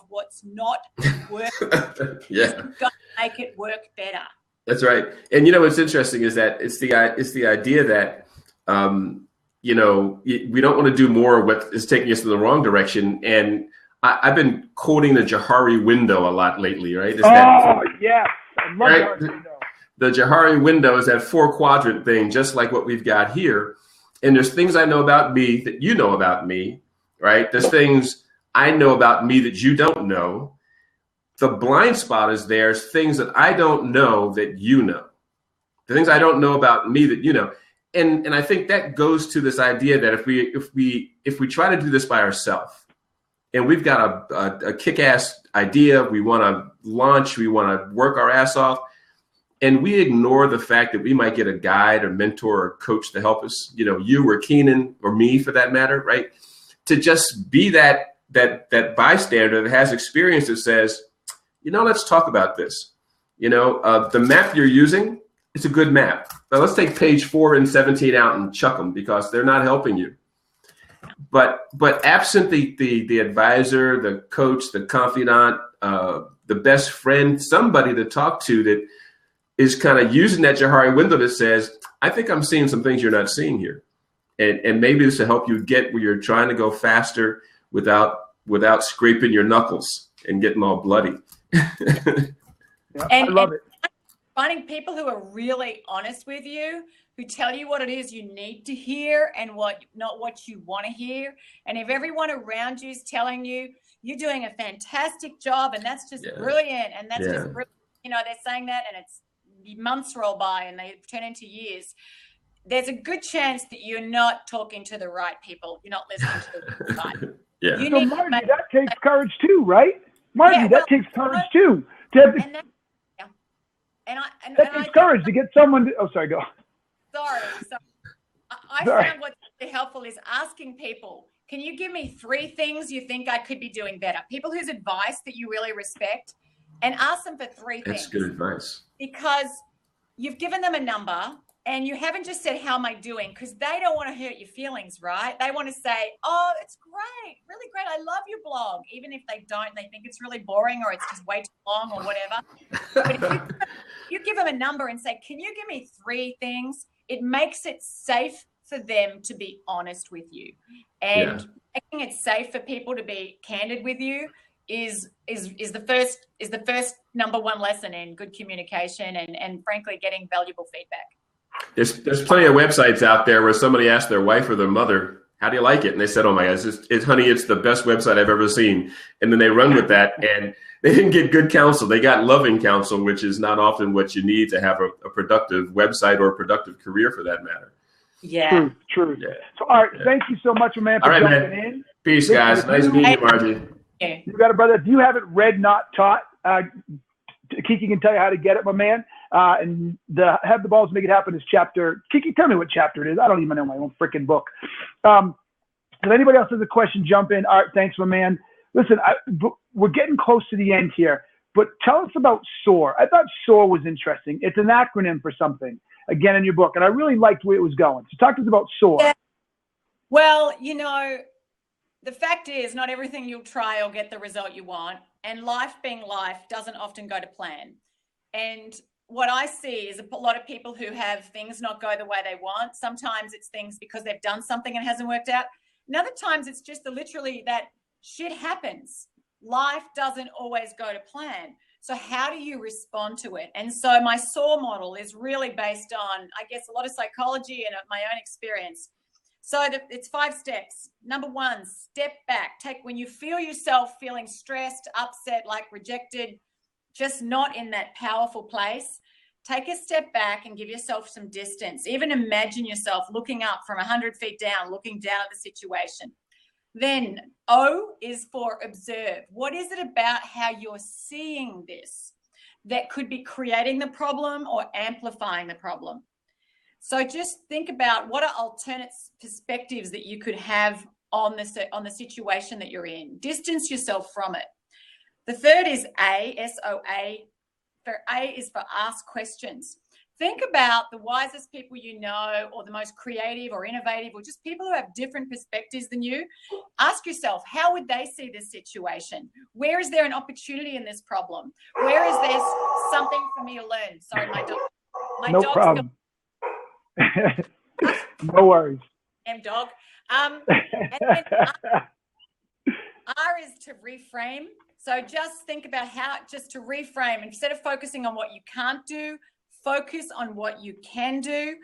what's not working is going to make it work better. That's right. And what's interesting is that it's the idea that we don't want to do more of what is taking us in the wrong direction. And I've been quoting the Johari window a lot lately, right? Yes. I love right? the window. The Johari window is that 4-quadrant thing, just like what we've got here. And there's things I know about me that you know about me, right? There's things I know about me that you don't know. The blind spot is there's things that I don't know that you know. The things I don't know about me that you know. And I think that goes to this idea that if we try to do this by ourselves, and we've got a kick-ass idea, we want to launch, we want to work our ass off, and we ignore the fact that we might get a guide, or mentor, or coach to help us, you or Keenan or me for that matter, right? To just be that bystander that has experience that says, let's talk about this. The map you're using, it's a good map. Now let's take page 4 and 17 out and chuck them because they're not helping you. But absent the advisor, the coach, the confidant, the best friend, somebody to talk to that is kind of using that Johari window that says, I think I'm seeing some things you're not seeing here. And maybe this will help you get where you're trying to go faster without scraping your knuckles and getting all bloody. Yeah, I love it. Finding people who are really honest with you, who tell you what it is you need to hear and not what you want to hear. And if everyone around you is telling you you're doing a fantastic job and that's just brilliant and that's just brilliant, they're saying that and it's months roll by and they turn into years, there's a good chance that you're not talking to the right people. You're not listening to the right. Yeah. So Margie, that takes courage too, right? Margie, that takes courage too. That takes courage to get someone to, sorry, go. Sorry. So I found what's really helpful is asking people, can you give me 3 things you think I could be doing better? People whose advice that you really respect, and ask them for 3 things. That's good advice. Because you've given them a number and you haven't just said, how am I doing? Because they don't want to hurt your feelings, right? They want to say, oh, it's great, really great. I love your blog. Even if they don't, they think it's really boring or it's just way too long or whatever. But if you give them a number and say, can you give me 3 things? It makes it safe for them to be honest with you. And making it safe for people to be candid with you is the first number 1 lesson in good communication and frankly getting valuable feedback. There's plenty of websites out there where somebody asked their wife or their mother, how do you like it? And they said, oh my God, honey, it's the best website I've ever seen. And then they run with that and they didn't get good counsel. They got loving counsel, which is not often what you need to have a productive website or a productive career for that matter. Yeah. True. Yeah. So, all right. Thank you so much, man, for jumping in. Peace, guys. Nice meeting you, Margie. You got it, brother. If you haven't read Not Taught, Kiki can tell you how to get it, my man. And Have the Balls to Make It Happen is chapter. Kiki, tell me what chapter it is. I don't even know my own freaking book. If anybody else has a question, jump in. Art, thanks, my man. Listen, we're getting close to the end here, but tell us about SOAR. I thought SOAR was interesting. It's an acronym for something, again, in your book, and I really liked where it was going. So talk to us about SOAR. Yeah. Well, the fact is not everything you'll try will get the result you want, and life being life doesn't often go to plan. And what I see is a lot of people who have things not go the way they want. Sometimes it's things because they've done something and it hasn't worked out. And other times it's just literally that shit happens. Life doesn't always go to plan. So how do you respond to it? And so my SOAR model is really based on, I guess, a lot of psychology and my own experience. So it's 5 steps. Number 1, step back. When you feel yourself feeling stressed, upset, like rejected, just not in that powerful place, take a step back and give yourself some distance. Even imagine yourself looking up from 100 feet down, looking down at the situation. Then O is for observe. What is it about how you're seeing this that could be creating the problem or amplifying the problem? So just think about what are alternate perspectives that you could have on the situation that you're in. Distance yourself from it. The third is A, S-O-A. A is for ask questions. Think about the wisest people you know, or the most creative or innovative, or just people who have different perspectives than you. Ask yourself, how would they see this situation? Where is there an opportunity in this problem? Where is there something for me to learn? Sorry, my dog. No problem. No worries. Dog. And then R is to reframe. So just think about just to reframe, instead of focusing on what you can't do, focus on what you can do.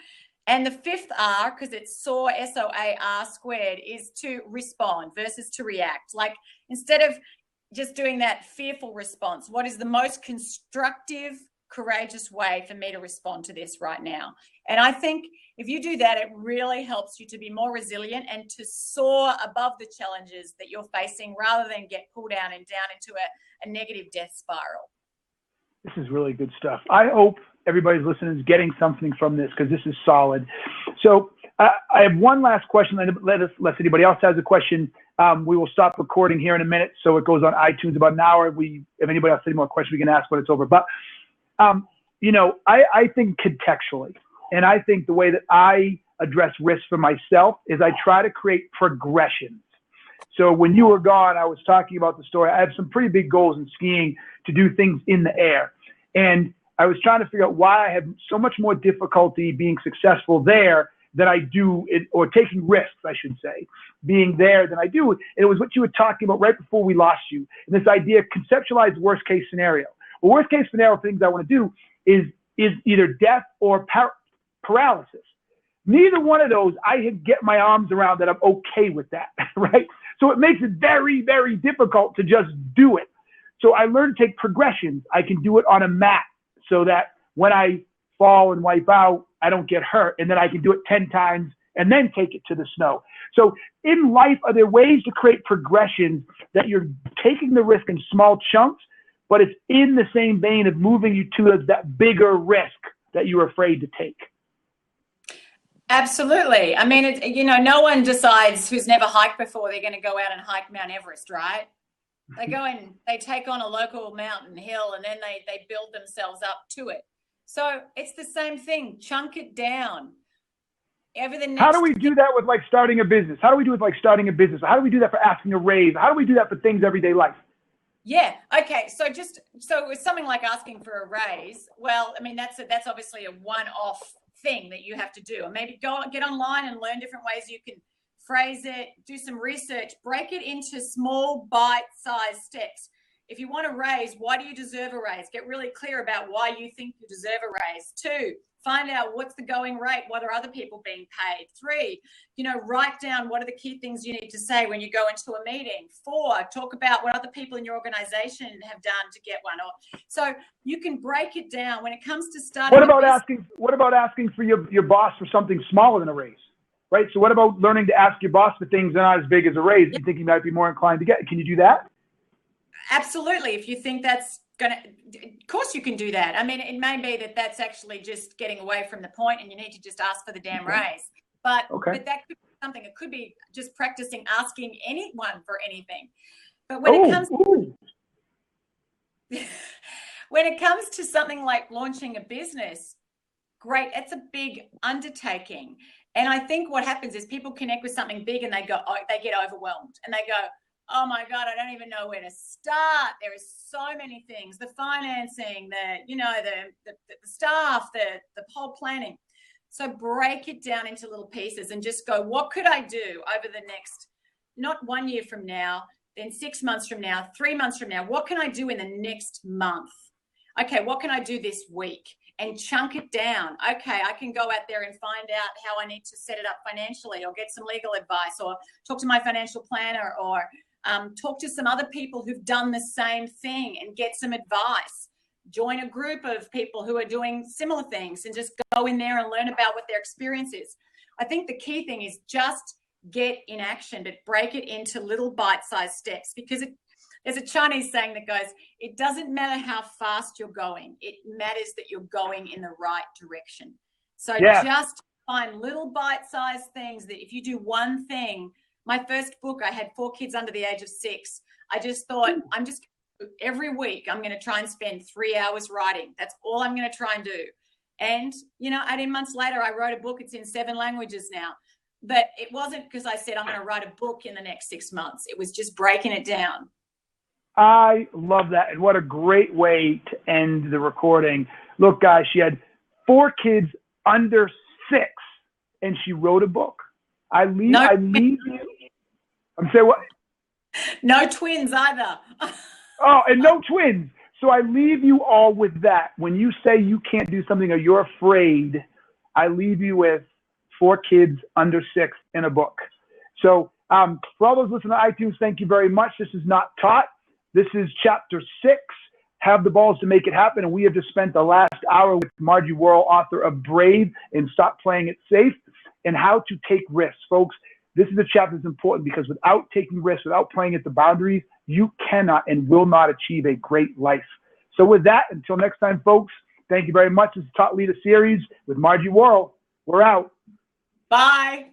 And the 5th R, because it's SOAR, S-O-A-R squared, is to respond versus to react. Like instead of just doing that fearful response, what is the most constructive, courageous way for me to respond to this right now? And I think if you do that, it really helps you to be more resilient and to soar above the challenges that you're facing rather than get pulled down into a negative death spiral. This is really good stuff. I hope everybody's listening is getting something from this because this is solid. So I have one last question. Unless anybody else has a question, we will stop recording here in a minute. So it goes on iTunes about an hour. If anybody else has any more questions, we can ask when it's over. But, I think contextually, and I think the way that I address risk for myself is I try to create progressions. So when you were gone, I was talking about the story. I have some pretty big goals in skiing to do things in the air. And I was trying to figure out why I have so much more difficulty being successful there than I do, or taking risks, I should say, being there than I do. And it was what you were talking about right before we lost you. And this idea of conceptualize worst case scenario. Well, worst case scenario things I want to do is either death or paralysis. Neither one of those I can get my arms around that I'm okay with that, right? So it makes it very, very difficult to just do it. So I learned to take progressions. I can do it on a mat so that when I fall and wipe out, I don't get hurt. And then I can do it 10 times and then take it to the snow. So in life, are there ways to create progressions that you're taking the risk in small chunks, but it's in the same vein of moving you to that bigger risk that you're afraid to take? Absolutely. I mean, no one decides who's never hiked before they're going to go out and hike Mount Everest, right? They go and they take on a local mountain hill and then they build themselves up to it. So it's the same thing. Chunk it down. How do we do that with like starting a business? How do we do it with like starting a business? How do we do that for asking a raise? How do we do that for things everyday life? Yeah. Okay. So with something like asking for a raise, well, I mean, that's obviously a one-off thing that you have to do. And maybe get online and learn different ways you can phrase it, do some research, break it into small bite-sized steps. If you want a raise, why do you deserve a raise? Get really clear about why you think you deserve a raise. 2, find out what's the going rate. What are other people being paid? 3, write down what are the key things you need to say when you go into a meeting. 4, talk about what other people in your organization have done to get one. So you can break it down when it comes to starting. What about asking for your boss for something smaller than a raise? Right. So what about learning to ask your boss for things that are not as big as a raise? You think you might be more inclined to get? Can you do that? Absolutely. If you think that's of course you can do that. I mean, it may be that that's actually just getting away from the point and you need to just ask for the damn raise. But that could be something. It could be just practicing asking anyone for anything. But when it comes to something like launching a business, great, it's a big undertaking. And I think what happens is people connect with something big and they get overwhelmed and they go, oh my God, I don't even know where to start. There is so many things, the financing, the staff, the whole planning. So break it down into little pieces and just go, what could I do over the next, not 1 year from now, then 6 months from now, 3 months from now? What can I do in the next month? Okay, what can I do this week? And chunk it down. Okay, I can go out there and find out how I need to set it up financially or get some legal advice or talk to my financial planner or talk to some other people who've done the same thing and get some advice. Join a group of people who are doing similar things and just go in there and learn about what their experience is. I think the key thing is just get in action, but break it into little bite-sized steps because there's a Chinese saying that goes, it doesn't matter how fast you're going. It matters that you're going in the right direction. So just find little bite-sized things that if you do one thing. My first book, I had 4 kids under the age of 6. I just thought, every week I'm going to try and spend 3 hours writing. That's all I'm going to try and do. And, 18 months later, I wrote a book. It's in 7 languages now. But it wasn't because I said I'm going to write a book in the next 6 months. It was just breaking it down. I love that. And what a great way to end the recording. Look, guys, she had 4 kids under 6 and she wrote a book. I leave you. I'm saying what? No twins either. Oh, and no twins. So I leave you all with that. When you say you can't do something or you're afraid, I leave you with 4 kids under 6 in a book. So for all those listening to iTunes, thank you very much. This is Not Taught. This is chapter 6, Have the Balls to Make It Happen. And we have just spent the last hour with Margie Warrell, author of Brave and Stop Playing It Safe, and how to take risks. Folks, this is a chapter that's important because without taking risks, without playing at the boundaries, you cannot and will not achieve a great life. So with that, until next time, folks, thank you very much. This is Taught Leader Series with Margie Warrell. We're out. Bye.